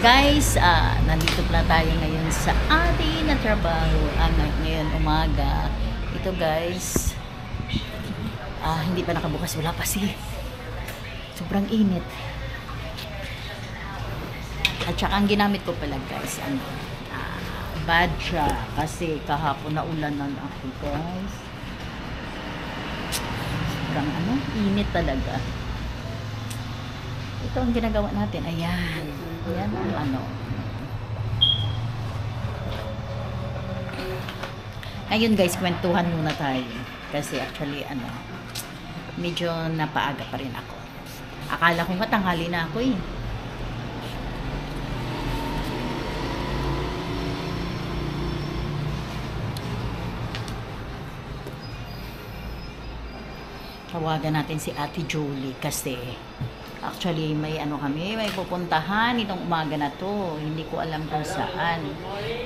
Guys, nandito pala tayo ngayon sa ating na trabaho ngayon umaga. Ito guys, hindi pa nakabukas, wala pa sobrang init. At saka ang ginamit ko pala guys, badja, kasi kahapon na ulanan ako guys. Sobrang init talaga. Ito ang ginagawa natin. Ayan. Ayan ang Ngayon guys, kwentuhan muna tayo. Kasi actually, medyo napaaga pa rin ako. Akala ko matanghali na ako eh. Tawagan natin si Ate Julie kasi actually may may pupuntahan itong umaga na to. Hindi ko alam kung saan.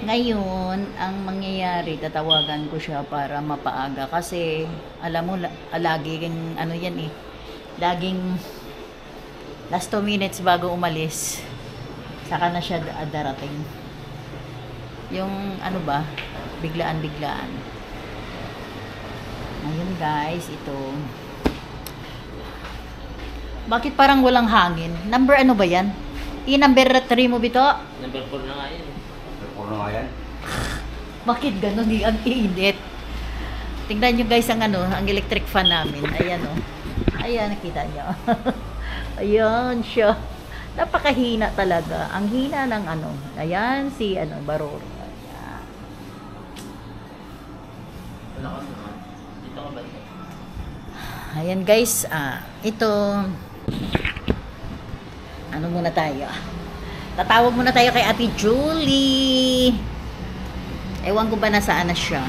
Ngayon, ang mangyayari, tatawagan ko siya para mapaaga kasi alam mo, laging yan eh. Laging last 2 minutes bago umalis, saka na siya darating. Yung biglaan-biglaan. Ngayon guys, ito. Bakit parang walang hangin? Number ba yan? Number 3 mo bito? Number 4 na nga yan. Number 4 na nga yan? Bakit ganun? Ang init. Tingnan nyo guys ang electric fan namin. Ayan Ayan, nakita nyo. Ayan siya. Napakahina talaga. Ang hina ng Ayan si Baroro. Ayan. Dito ka ba? Ayan guys, ito muna tayo. Tatawag muna tayo kay Ate Julie. Ewan ko ba nasaan na siya.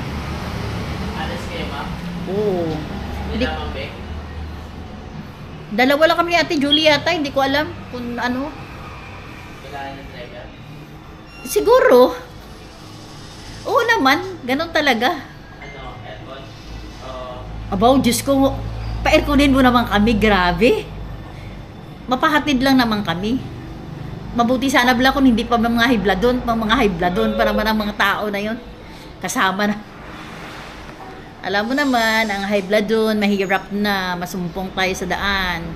Alas kayo, ma'am? Oo. Hindi naman, be? Dalawa lang kami ni Ate Julie yata. Hindi ko alam kung Kailangan ng driver? Siguro. Oo naman. Ganon talaga. Aircon? Abaw, Diyos ko. Pa-airconin mo naman kami. Grabe. Mapahatid lang naman kami. Mabuti sana pala kung hindi pa mga hibladon. Mga hibladon para man ang mga tao na yon kasama na. Alam mo naman, ang hibladon, mahirap na. Masumpong tayo sa daan.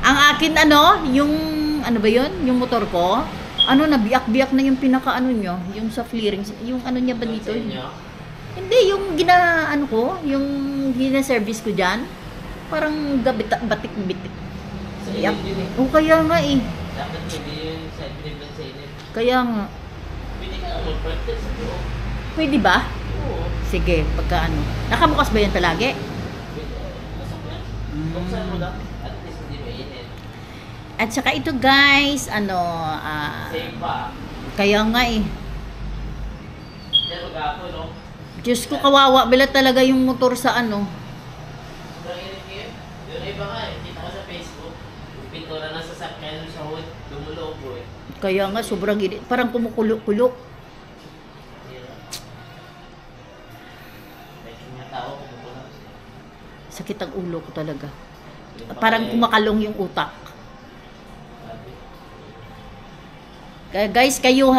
Ang akin, yung, ba yun? Yung motor ko, nabiyak-biyak na yung pinaka, nyo, yung sa flaring, yung niya ba dito? Hindi, yung yung gina-service ko dyan, parang batik-bitik. Kaya nga eh. Dapat hindi yung side driven sa init. Kaya nga. Pwede ka mag-practice sa loob. Pwede ba? Oo. Sige, pagka nakabukas ba yan talagi? Pwede. Masok yan. Buksan mo lang. At least hindi mainit. At saka ito guys, Safe pa. kaya nga eh. Pero mag-apo, no? Diyos ko, kawawa bila talaga yung motor sa Sobrang init kayo. Yung iba nga eh. Kita ko sa Facebook. Pintura ng sasakyan sa hood. Lumulog po eh. Kaya nga, sobrang init. Parang kumukulo-kulo. Sakit ang ulo ko talaga. Parang kumakalong yung utak. Kaya guys, kayo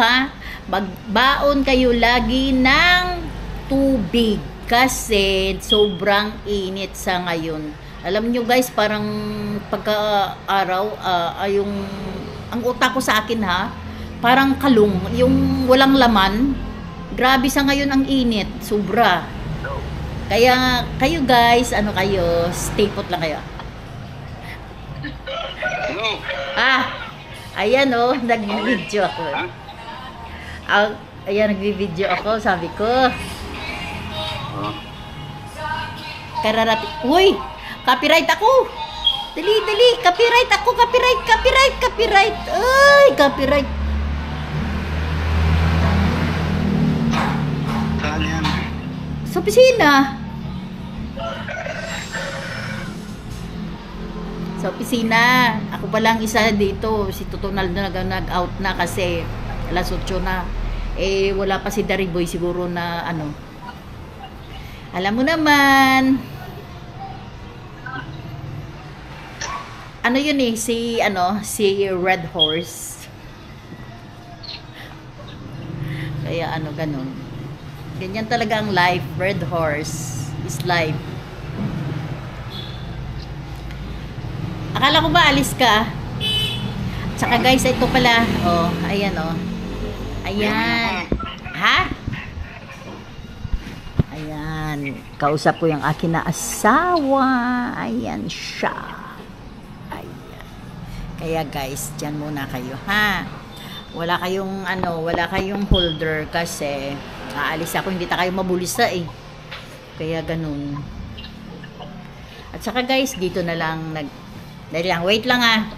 magbaon kayo lagi ng tubig kasi sobrang init sa ngayon. Alam nyo guys, parang pagka-araw, ang utak ko sa akin parang kalong, yung walang laman. Grabe sa ngayon ang init, sobra. Kaya kayo guys, stay put lang kayo. Ayan nag-video ako. Ayan, nag-video ako, sabi ko. Uy! Copyright ako! Dali! Copyright ako! Copyright! Ay! Copyright! Saan yan? Sa opisina. Sa opisina. Ako pa lang isa dito. Si Tutunal na nag-out na kasi alas 8 na. Wala pa si Dariboy siguro na Alam mo naman. Yun si Red Horse. Kaya ano, ganun. Ganyan talaga ang life. Red horse is life. Akala ko ba alis ka? Tsaka guys, ito pala. Oh, ayan oh. Ayan. Ha? Ayan. Kausap ko yung akin na asawa. Ayan siya. Ayan. Kaya guys, dyan muna kayo, ha? Wala kayong ano, wala kayong holder kasi aalis ako, hindi ta kayo mabulisa eh. Kaya ganun. At saka guys, dito na lang wait lang ah.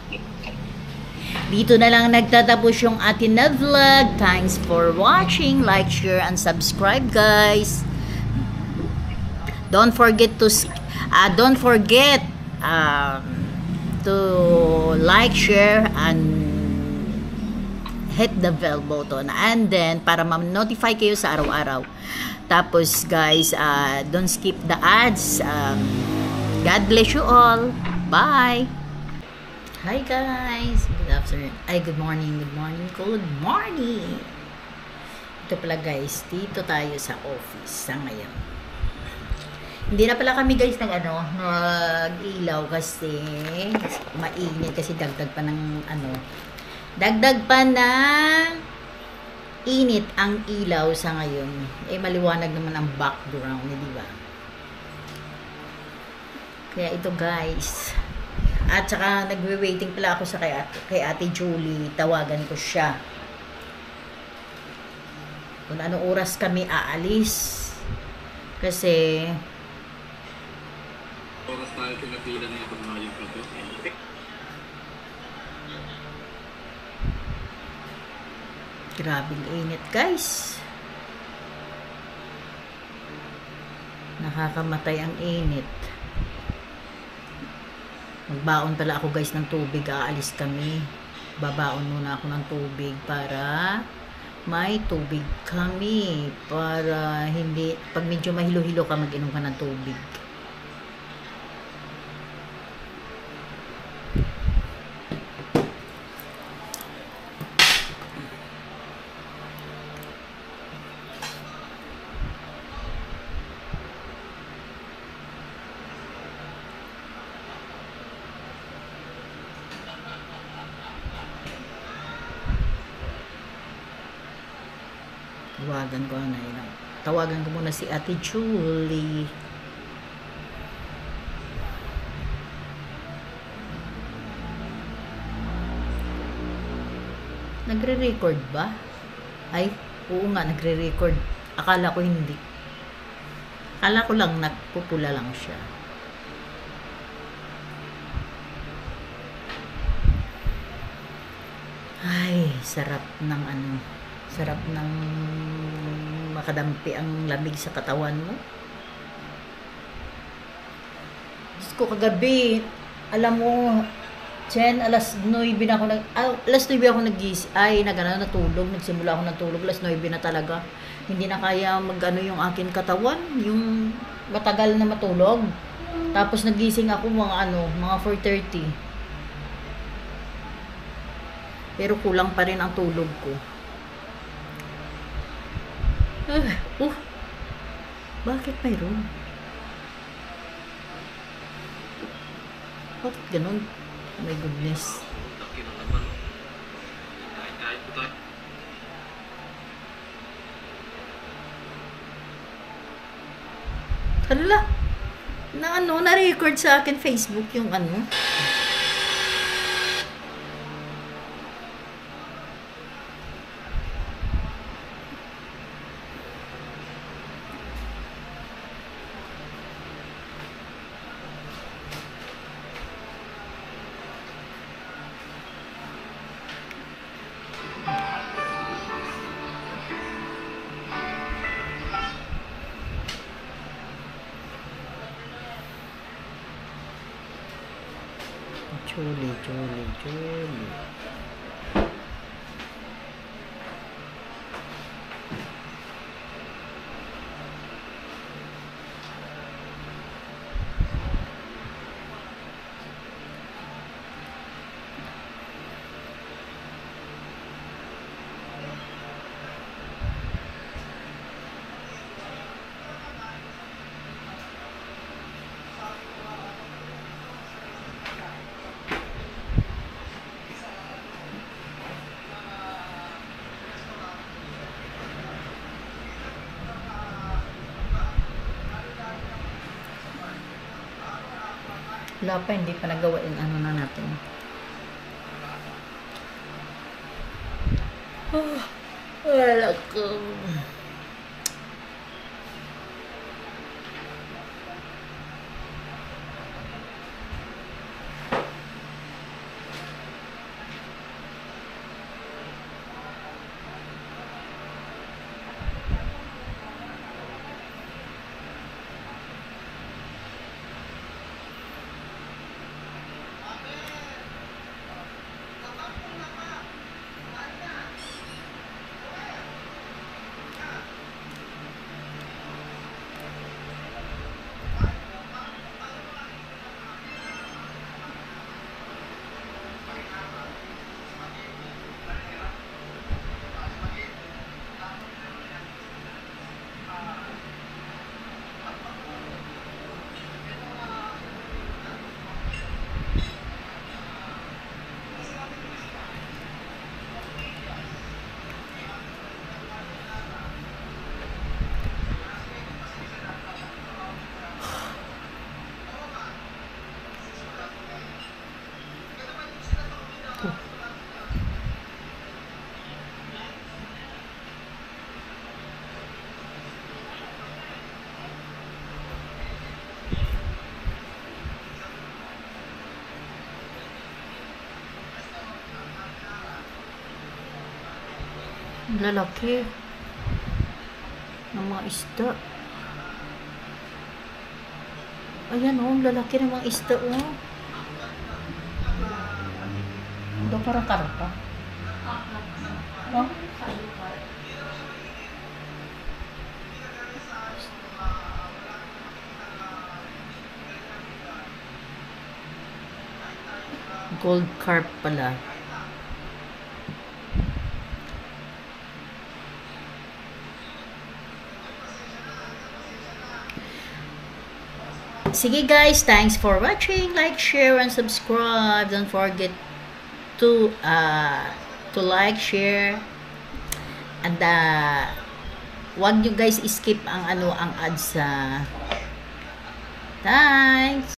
Dito na lang nagtatapos yung atin na vlog. Thanks for watching. Like, share, and subscribe guys. Don't forget to like, share, and hit the bell button, and then para ma-notify kayo sa araw-araw. Tapos guys, don't skip the ads. God bless you all. Bye. Hi guys. Good afternoon. Good morning. Good morning. Ito pala guys, dito tayo sa office sa ngayon. Hindi na pala kami guys nag-ilaw kasi mainit, kasi dagdag pa ng init ang ilaw sa ngayon. Maliwanag naman ang background, di ba? Kaya ito guys. At saka nagwe-waiting pala ako sa kay Ate Julie. Tawagan ko siya. Kung anong oras kami aalis. Kasi oras tayo pinapila na itong mga yung photo. Grabing init guys. Nakakamatay ang init. Magbaon pala ako guys ng tubig. Aalis kami. Babaon muna ako ng tubig para may tubig kami. Para hindi, pag medyo mahilo-hilo ka, mag-inom ka ng tubig. Tawagan ko muna si Ate Julie. Nagre-record ba? Ay, oo nga, nagre-record. Akala ko hindi. Akala ko lang nagpupula lang siya. Ay, sarap ng sarap ng makadampi ang lamig sa katawan mo. Diyos ko, kagabi, alam mo, alas 9 na ako natulog. Nagsimula ako natulog, alas 9 na talaga. Hindi na kaya yung akin katawan, yung matagal na matulog. Tapos nagising ako mga 4:30. Pero kulang pa rin ang tulog ko. Bakit mayroon? Bakit ganun? Oh my goodness. Hala, na-record sa akin Facebook yung Julie. Wala pa, hindi pa nagawa yung ano na natin. Wala ko. Lalaki ng mga isda. Ayan oh, lalaki ng mga isda oh. Ito parang karpa. Oh. Gold carp pala. Sige guys, thanks for watching. Like, share, and subscribe. Don't forget to like, share, and wag nyo guys skip ang ads sa thanks.